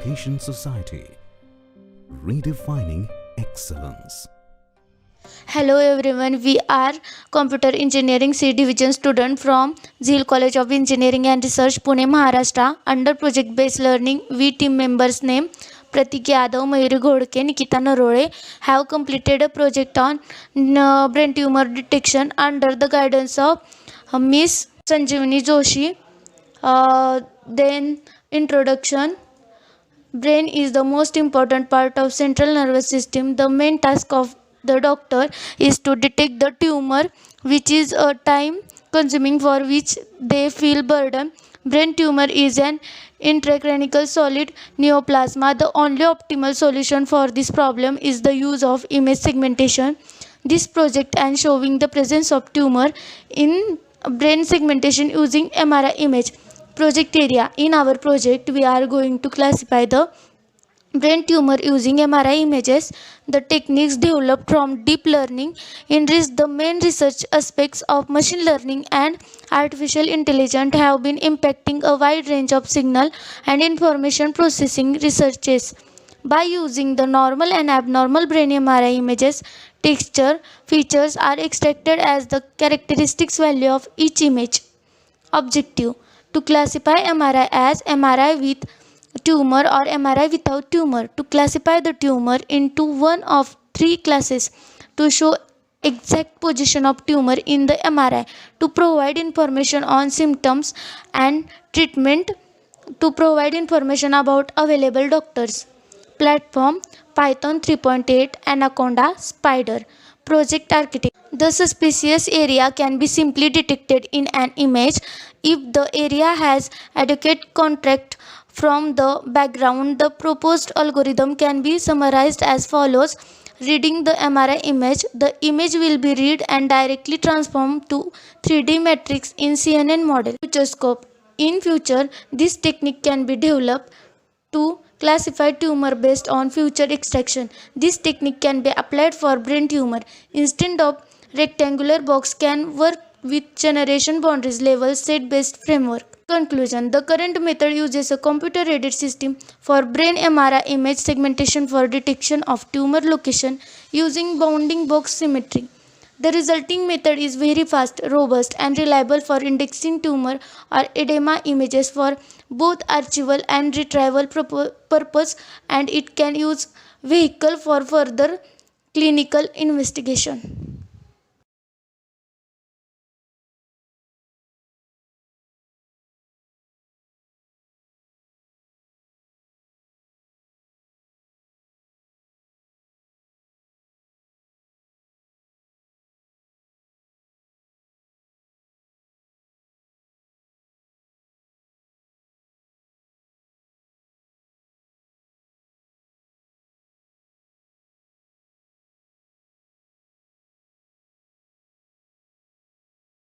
Education Society, redefining excellence. Hello everyone, we are Computer Engineering C Division student from Zeel College of Engineering and Research, Pune, Maharashtra. Under Project Based Learning, we team members name Pratik Yadav, Mayuri Ghodke, Nikita Narole have completed a project on brain tumor detection under the guidance of Miss Sanjeevani Joshi. Then introduction. Brain is the most important part of central nervous system. The main task of the doctor is to detect the tumor, which is a time consuming for which they feel burden. Brain tumor is an intracranial solid neoplasma. The only optimal solution for this problem is the use of image segmentation. This project and showing the presence of tumor in brain segmentation using MRI image. Project area. In our project, we are going to classify the brain tumor using MRI images. The techniques developed from deep learning enrich the main research aspects of machine learning and artificial intelligence have been impacting a wide range of signal and information processing researches. By using the normal and abnormal brain MRI images, texture features are extracted as the characteristics value of each image. Objective: to classify MRI as MRI with tumor or MRI without tumor. To classify the tumor into one of three classes. To show exact position of tumor in the MRI. To provide information on symptoms and treatment. To provide information about available doctors. Platform: Python 3.8, Anaconda, Spider. Project architect: the suspicious area can be simply detected in an image if the area has adequate contrast from the background. The proposed algorithm can be summarized as follows. Reading the MRI image, the image will be read and directly transformed to 3D matrix in CNN model. Future scope: in future, this technique can be developed to classify tumor based on feature extraction. This technique can be applied for brain tumor. Instead of rectangular box, can work with generation boundaries level set based framework. Conclusion: the current method uses a computer aided system for brain MRI image segmentation for detection of tumor location using bounding box symmetry. The resulting method is very fast, robust, and reliable for indexing tumor or edema images for both archival and retrieval purpose, and it can use vehicle for further clinical investigation.